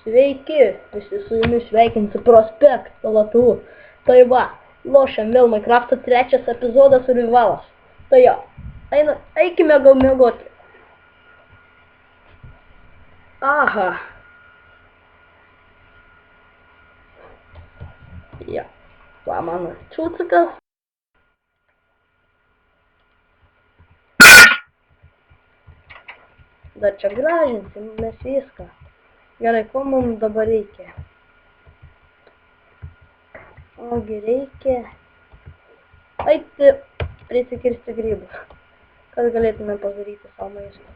Sveiki, visi su jumis sveikinsi Prospekt Salatu. Tai va, lošiam vėl Minecraft'o trečias epizodas Survivalas. Tai jo, eikime gal miegoti. Aha. Ja, va mano čiūcikas. Dar čia gražinsim mes viską. Gerai, ko mums dabar reikia? Ogi reikia eiti prisikirsti grybus, kad galėtume padaryti savo maistą.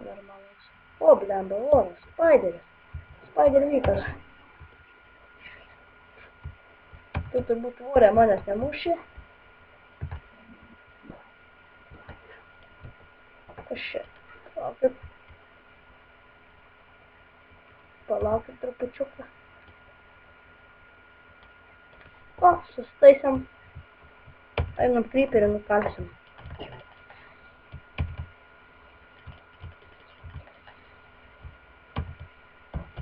Normalus. O, blemba, oras, spaideris. Spaidervykas. Tu turbūt vorė manęs nemuši. Kas čia? Palaukit trupučiuką. O, sustaisiam. Einam kryperį nukalsim.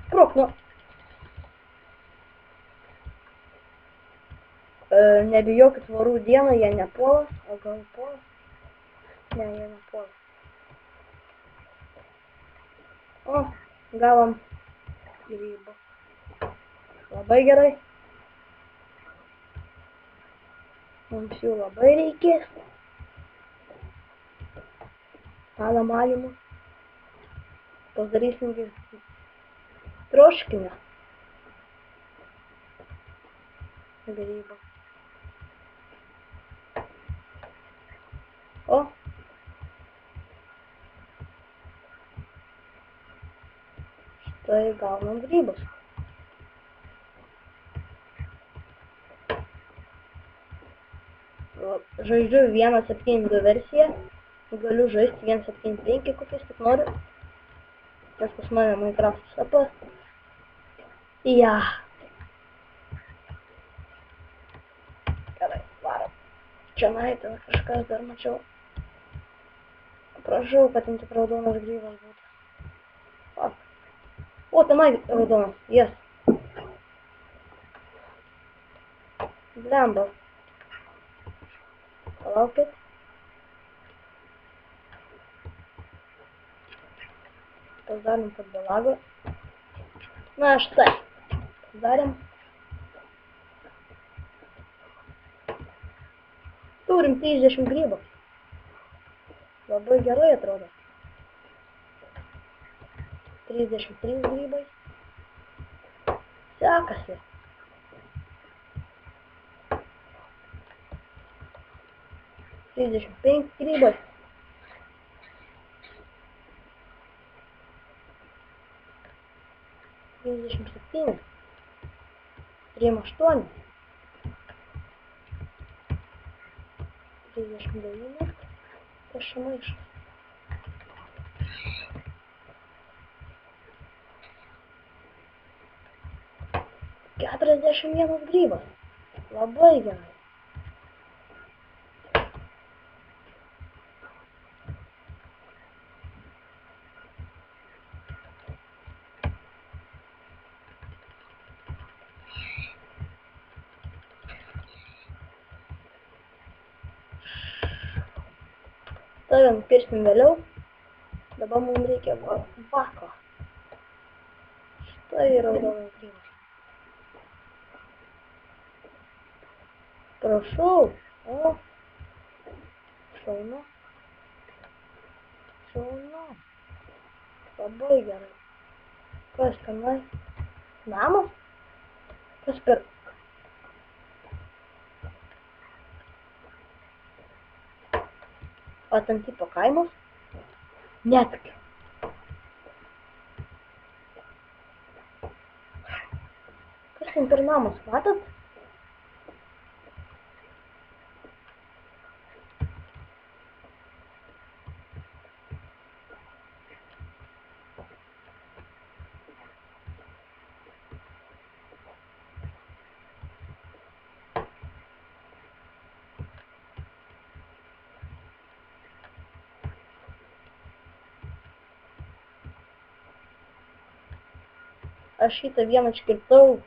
Sprok, nu. Nebijokit vorų dieną, jie nepuola. O gal puola? Ne, jie nepuola. O, gavom grybų. Labai gerai. Mums jų labai reikės. Tada malimų. Padarysim troškinę. Grybą. O. Štai gaunam grybus. Žaidžiu 1.7.2 versiją. Galiu žaisti 1.7.5 kokiais tik noriu. Nes pas mane Minecraft sapa. Ja. Gerai, varom. Čia ten kažkas dar mačiau. Prašau, kad ten tik raudonas grybas būtų. O, tenai raudonas. Yes. Blemba. Palaukit. Padarėm, kad be lago. Na, štai. Padarėm. Turim 30 grybų. Labai gerai atrodo. 33 grybai. Sekasi. $35 grybai. 37. 38. 39. Kas čia maišas? 41 grybas. Labai gerai. Tada nupirsim vėliau. Dabar mums reikia bako. Štai raudonas grybas. Prašau. O. Šaunu. Šaunu. Labai gerai. Kas tenai? Namas? Kas per... O ten tipo kaimas? Netikiu. Kas ten per namas, matot? aš šitą vieną iškirtau,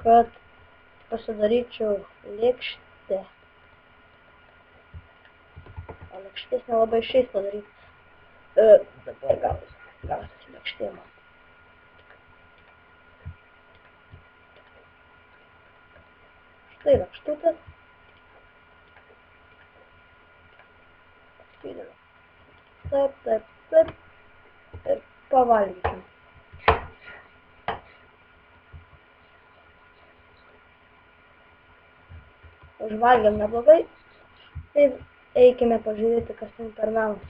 kad pasidaryčiau lėkštę. O lėkštės nelabai išeis padaryti. Dabar gausis lėkštė man. Štai lakštutės. Taip. Ir pavalgykim. Užvalgėm neblogai. Ir eikime pažiūrėti, kas ten per namas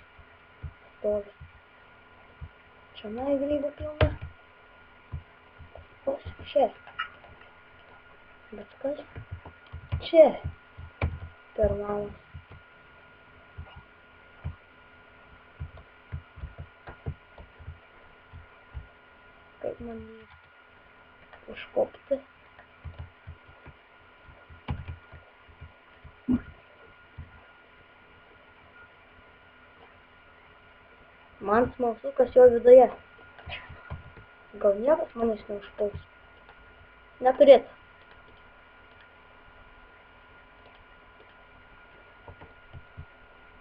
stovi. Čionai grybų pilna. Kas čia? Bet kas čia per namas? Kaip man jį užkopti? Man smalsu, kas jo viduje. Gal niekas manęs neužpuls? Neturėtų.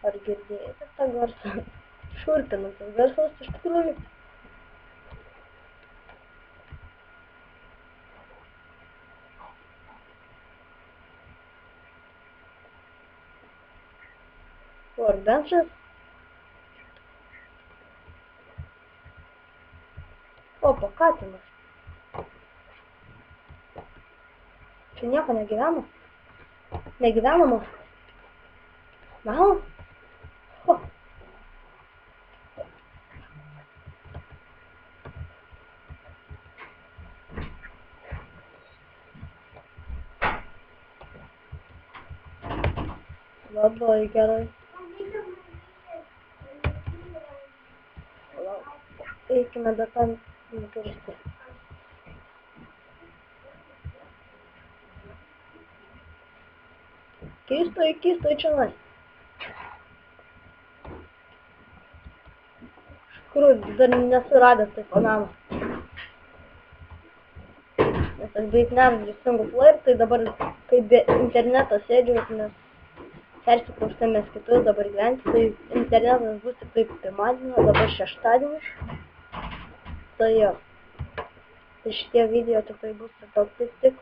Ar girdėjote tą garsą? Šurpinantis garsas iš tikrųjų. Workbenchas. Opa, katinas. Čia nieko negyvena? Negyvenama? Namas? Ho. Labai gerai. Eikime dar ten nukirsti. Keistoj čionai. Iš tikrųjų, dar nesu radęs taip namą. Nes aš beveik nežaidžiu single player, tai dabar kaip be interneto sėdžiu, nes persikraustėmės kitus dabar gyventi, tai internetas bus tik taip pirmadienį, dabar šeštadienį. Tai jo. Tai šitie video tikrai bus sutelkti tik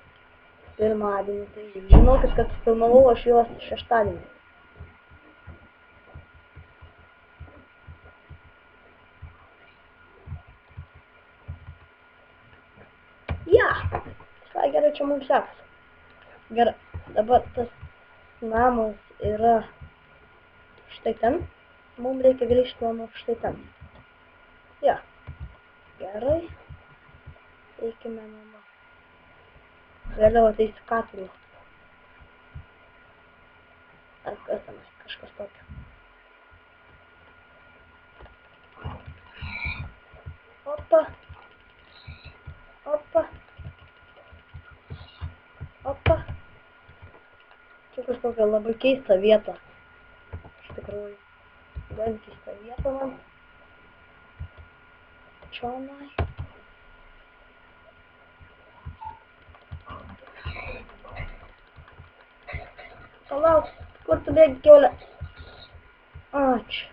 pirmadienį. Tai žinokit, kad filmavau aš juos šeštadienį. Ja! Visai gerai čia mums sekasi. Gerai. Dabar tas namas yra štai ten. Mums reikia grįžti namo štai ten. Ja. Gerai. Eikime namo. Vėliau ateis katinas. Ar kas ten, kažkas tokio. Opa. Čia kažkokia labai keista vieta. Iš tikrųjų. Gan keista vieta man. Čionai. Palauk, kur tu bėgi, kiaulė? Ačiū.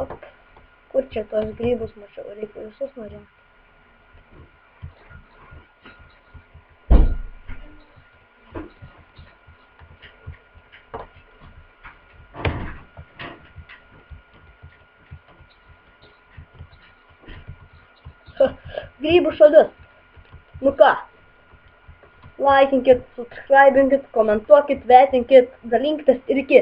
Ok, kur čia tos grybus mačiau? Reikia visus norėti. Grybų šalis. Nu ką? Laikinkit, subscribinkit, komentuokit, vertinkit, dalinkitės ir iki.